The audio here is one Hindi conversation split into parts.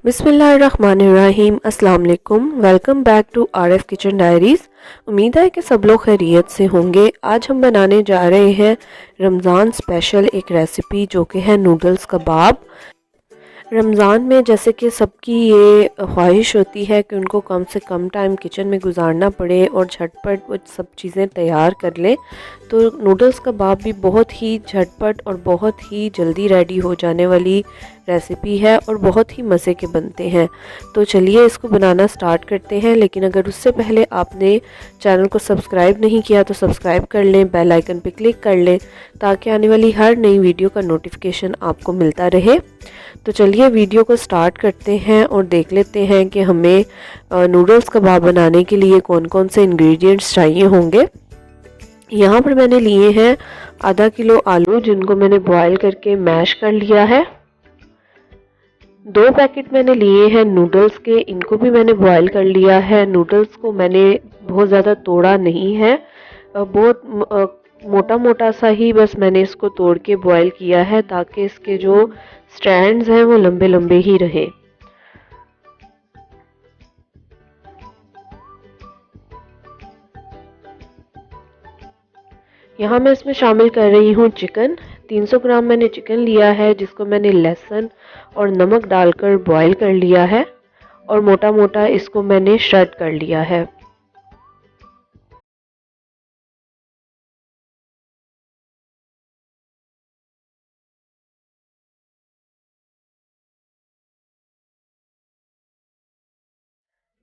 बिस्मिल्लाहिर्रहमानिर्रहीम। अस्सलाम वालेकुम। Welcome back to RF kitchen diaries. उम्मीद है कि सब लोग खैरियत से होंगे। आज हम बनाने जा रहे हैं रमज़ान स्पेशल एक रेसिपी जो कि है नूडल्स कबाब। रमज़ान में जैसे कि सबकी ये ख्वाहिश होती है कि उनको कम से कम टाइम किचन में गुजारना पड़े और झटपट वो सब चीज़ें तैयार कर लें, तो नूडल्स कबाब भी बहुत ही झटपट और बहुत ही जल्दी रेडी हो जाने वाली रेसिपी है और बहुत ही मज़े के बनते हैं। तो चलिए इसको बनाना स्टार्ट करते हैं। लेकिन अगर उससे पहले आपने चैनल को सब्सक्राइब नहीं किया तो सब्सक्राइब कर लें, बेल आइकन पे क्लिक कर लें ताकि आने वाली हर नई वीडियो का नोटिफिकेशन आपको मिलता रहे। तो चलिए वीडियो को स्टार्ट करते हैं और देख लेते हैं कि हमें नूडल्स कबाब बनाने के लिए कौन कौन से इंग्रेडिएंट्स चाहिए होंगे। यहाँ पर मैंने लिए हैं आधा किलो आलू जिनको मैंने बॉईल करके मैश कर लिया है। 2 पैकेट मैंने लिए हैं नूडल्स के, इनको भी मैंने बॉईल कर लिया है। नूडल्स को मैंने बहुत ज़्यादा तोड़ा नहीं है, बहुत मोटा मोटा सा ही बस मैंने इसको तोड़ के बॉईल किया है ताकि इसके जो स्ट्रैंड्स हैं वो लंबे लंबे ही रहें। यहाँ मैं इसमें शामिल कर रही हूँ चिकन। 300 ग्राम मैंने चिकन लिया है जिसको मैंने लहसुन और नमक डालकर बॉईल कर लिया है और मोटा मोटा इसको मैंने श्रेड कर लिया है।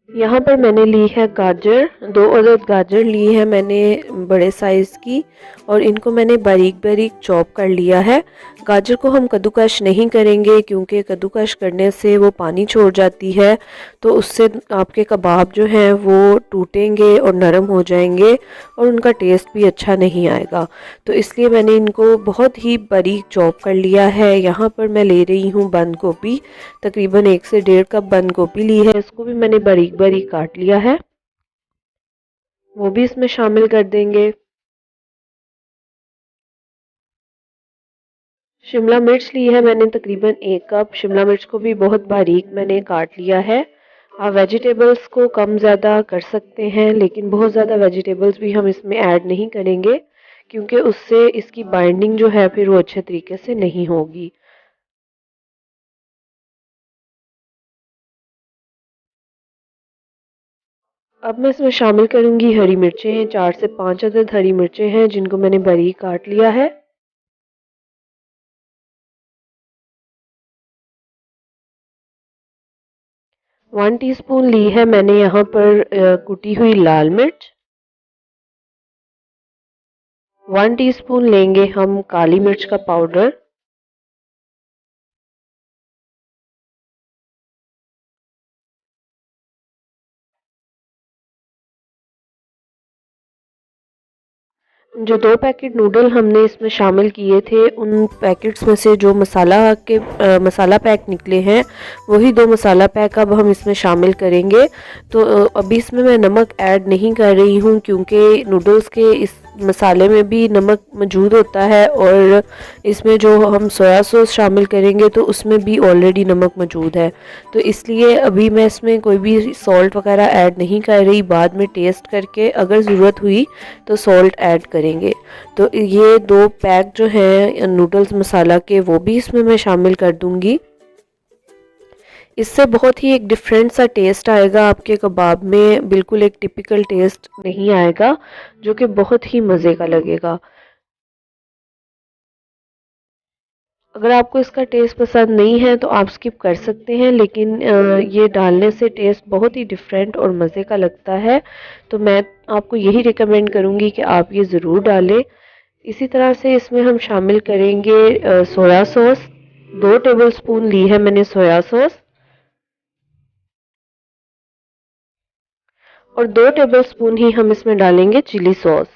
यहाँ पर मैंने ली है गाजर, 2 अदद गाजर ली है मैंने बड़े साइज़ की और इनको मैंने बारीक बारीक चॉप कर लिया है। गाजर को हम कद्दूकश नहीं करेंगे क्योंकि कद्दूकश करने से वो पानी छोड़ जाती है, तो उससे आपके कबाब जो हैं वो टूटेंगे और नरम हो जाएंगे और उनका टेस्ट भी अच्छा नहीं आएगा। तो इसलिए मैंने इनको बहुत ही बारीक चॉप कर लिया है। यहाँ पर मैं ले रही हूँ बंद गोभी, तकरीबन 1 से 1.5 कप बंद गोभी ली है। इसको भी मैंने बारीक बारीक काट लिया है, वो भी इसमें शामिल कर देंगे। शिमला मिर्च ली है मैंने तकरीबन 1 कप। शिमला मिर्च को भी बहुत बारीक मैंने काट लिया है। आप वेजिटेबल्स को कम ज़्यादा कर सकते हैं, लेकिन बहुत ज़्यादा वेजिटेबल्स भी हम इसमें ऐड नहीं करेंगे क्योंकि उससे इसकी बाइंडिंग जो है फिर वो अच्छे तरीके से नहीं होगी। अब मैं इसमें शामिल करूंगी हरी मिर्चें। 4 से 5 अदद हरी मिर्चें हैं जिनको मैंने बारीक काट लिया है। 1 टीस्पून ली है मैंने यहाँ पर कुटी हुई लाल मिर्च। 1 टीस्पून लेंगे हम काली मिर्च का पाउडर। जो 2 पैकेट नूडल हमने इसमें शामिल किए थे उन पैकेट्स में से जो मसाला पैक निकले हैं वही 2 मसाला पैक अब हम इसमें शामिल करेंगे। तो अभी इसमें मैं नमक ऐड नहीं कर रही हूँ क्योंकि नूडल्स के इस मसाले में भी नमक मौजूद होता है और इसमें जो हम सोया सॉस शामिल करेंगे तो उसमें भी ऑलरेडी नमक मौजूद है। तो इसलिए अभी मैं इसमें कोई भी सॉल्ट वगैरह ऐड नहीं कर रही। बाद में टेस्ट करके अगर ज़रूरत हुई तो सॉल्ट ऐड करेंगे। तो ये 2 पैक जो हैं नूडल्स मसाला के वो भी इसमें मैं शामिल कर दूंगी। इससे बहुत ही एक डिफरेंट सा टेस्ट आएगा आपके कबाब में, बिल्कुल एक टिपिकल टेस्ट नहीं आएगा जो कि बहुत ही मज़े का लगेगा। अगर आपको इसका टेस्ट पसंद नहीं है तो आप स्किप कर सकते हैं, लेकिन ये डालने से टेस्ट बहुत ही डिफरेंट और मज़े का लगता है। तो मैं आपको यही रिकमेंड करूँगी कि आप ये ज़रूर डालें। इसी तरह से इसमें हम शामिल करेंगे सोया सॉस। 2 टेबलस्पून ली है मैंने सोया सॉस और 2 टेबलस्पून ही हम इसमें डालेंगे चिली सॉस।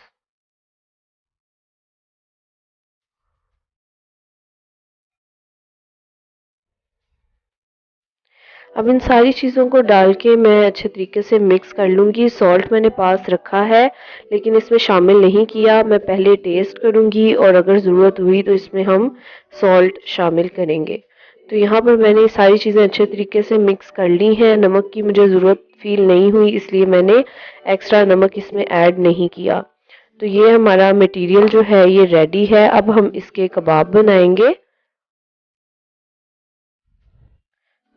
अब इन सारी चीज़ों को डाल के मैं अच्छे तरीके से मिक्स कर लूँगी। सॉल्ट मैंने पास रखा है लेकिन इसमें शामिल नहीं किया, मैं पहले टेस्ट करूँगी और अगर ज़रूरत हुई तो इसमें हम सॉल्ट शामिल करेंगे। तो यहाँ पर मैंने सारी चीज़ें अच्छे तरीके से मिक्स कर ली हैं। नमक की मुझे ज़रूरत फ़ील नहीं हुई, इसलिए मैंने एक्स्ट्रा नमक इसमें ऐड नहीं किया। तो ये हमारा मटेरियल जो है ये रेडी है। अब हम इसके कबाब बनाएंगे।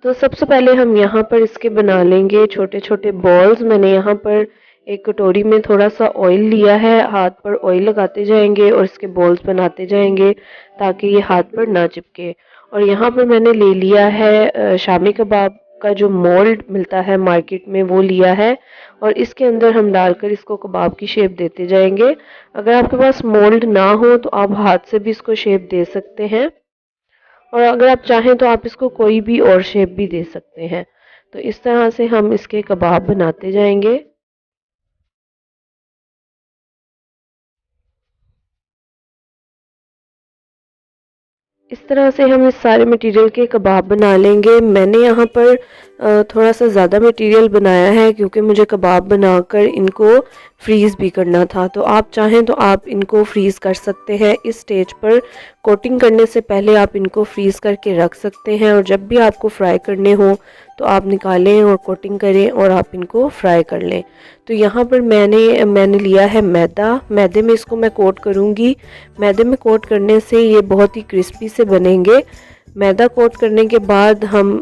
तो सबसे पहले हम यहाँ पर इसके बना लेंगे छोटे छोटे बॉल्स। मैंने यहाँ पर एक कटोरी में थोड़ा सा ऑयल लिया है, हाथ पर ऑयल लगाते जाएंगे और इसके बॉल्स बनाते जाएंगे ताकि ये हाथ पर ना चिपके। और यहाँ पर मैंने ले लिया है शामी कबाब का जो मोल्ड मिलता है मार्केट में, वो लिया है और इसके अंदर हम डालकर इसको कबाब की शेप देते जाएंगे। अगर आपके पास मोल्ड ना हो तो आप हाथ से भी इसको शेप दे सकते हैं और अगर आप चाहें तो आप इसको कोई भी और शेप भी दे सकते हैं। तो इस तरह से हम इसके कबाब बनाते जाएंगे। इस तरह से हम इस सारे मटेरियल के कबाब बना लेंगे। मैंने यहाँ पर थोड़ा सा ज़्यादा मटेरियल बनाया है क्योंकि मुझे कबाब बनाकर इनको फ्रीज़ भी करना था। तो आप चाहें तो आप इनको फ्रीज़ कर सकते हैं। इस स्टेज पर कोटिंग करने से पहले आप इनको फ्रीज़ करके रख सकते हैं और जब भी आपको फ्राई करने हो तो आप निकालें और कोटिंग करें और आप इनको फ्राई कर लें। तो यहाँ पर मैंने लिया है मैदा। मैदे में इसको मैं कोट करूँगी। मैदे में कोट करने से ये बहुत ही क्रिस्पी से बनेंगे। मैदा कोट करने के बाद हम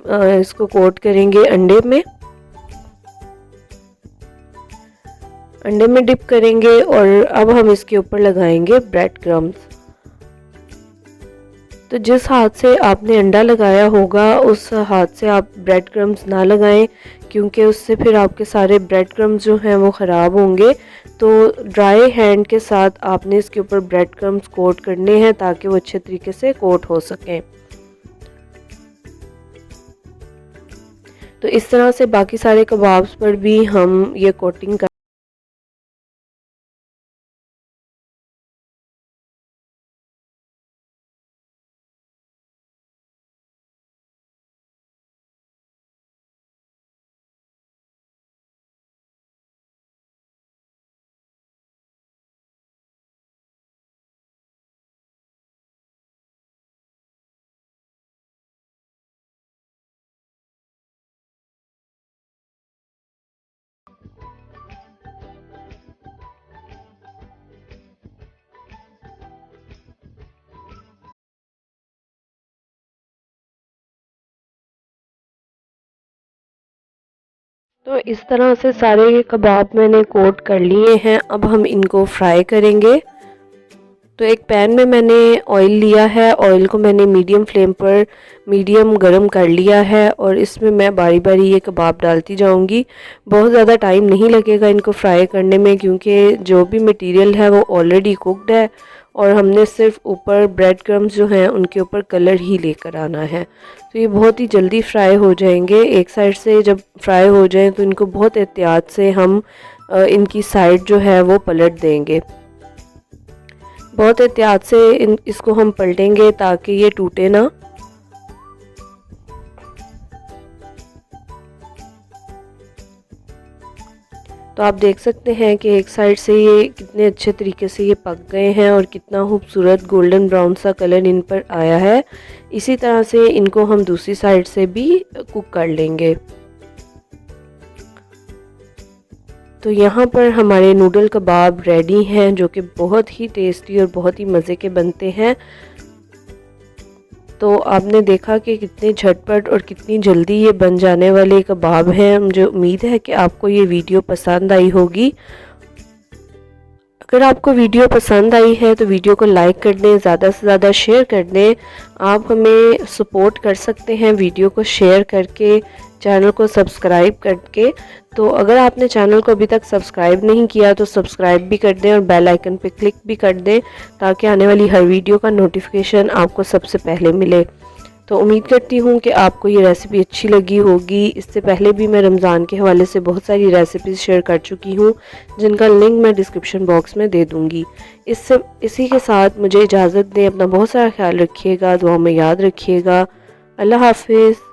इसको कोट करेंगे अंडे में। अंडे में डिप करेंगे और अब हम इसके ऊपर लगाएंगे ब्रेड क्रम्स। तो जिस हाथ से आपने अंडा लगाया होगा उस हाथ से आप ब्रेड क्रम्स ना लगाएं क्योंकि उससे फिर आपके सारे ब्रेड क्रम्स जो हैं वो ख़राब होंगे। तो ड्राई हैंड के साथ आपने इसके ऊपर ब्रेड क्रम्स कोट करने हैं ताकि वो अच्छे तरीके से कोट हो सकें। तो इस तरह से बाकी सारे कबाब्स पर भी हम ये कोटिंग तो इस तरह से सारे कबाब मैंने कोट कर लिए हैं। अब हम इनको फ्राई करेंगे। तो एक पैन में मैंने ऑयल लिया है। ऑयल को मैंने मीडियम फ्लेम पर मीडियम गरम कर लिया है और इसमें मैं बारी बारी ये कबाब डालती जाऊंगी। बहुत ज़्यादा टाइम नहीं लगेगा इनको फ्राई करने में क्योंकि जो भी मटेरियल है वो ऑलरेडी कुक्ड है और हमने सिर्फ ऊपर ब्रेड क्रम्स जो हैं उनके ऊपर कलर ही लेकर आना है। तो ये बहुत ही जल्दी फ्राई हो जाएंगे। एक साइड से जब फ्राई हो जाएं तो इनको बहुत एहतियात से हम इनकी साइड जो है वो पलट देंगे। बहुत एहतियात से इसको हम पलटेंगे ताकि ये टूटे ना। तो आप देख सकते हैं कि एक साइड से ये कितने अच्छे तरीके से ये पक गए हैं और कितना खूबसूरत गोल्डन ब्राउन सा कलर इन पर आया है। इसी तरह से इनको हम दूसरी साइड से भी कुक कर लेंगे। तो यहाँ पर हमारे नूडल कबाब रेडी हैं जो कि बहुत ही टेस्टी और बहुत ही मज़े के बनते हैं। तो आपने देखा कि कितने झटपट और कितनी जल्दी ये बन जाने वाले कबाब हैं। मुझे उम्मीद है कि आपको ये वीडियो पसंद आई होगी। अगर आपको वीडियो पसंद आई है तो वीडियो को लाइक कर दें, ज़्यादा से ज़्यादा शेयर कर दें। आप हमें सपोर्ट कर सकते हैं वीडियो को शेयर करके, चैनल को सब्सक्राइब करके। तो अगर आपने चैनल को अभी तक सब्सक्राइब नहीं किया तो सब्सक्राइब भी कर दें और बेल आइकन पे क्लिक भी कर दें ताकि आने वाली हर वीडियो का नोटिफिकेशन आपको सबसे पहले मिले। तो उम्मीद करती हूँ कि आपको ये रेसिपी अच्छी लगी होगी। इससे पहले भी मैं रमज़ान के हवाले से बहुत सारी रेसिपीज़ शेयर कर चुकी हूँ जिनका लिंक मैं डिस्क्रिप्शन बॉक्स में दे दूँगी। इसी के साथ मुझे इजाज़त दें। अपना बहुत सारा ख्याल रखिएगा, दुआ में याद रखिएगा। अल्लाह हाफिज़।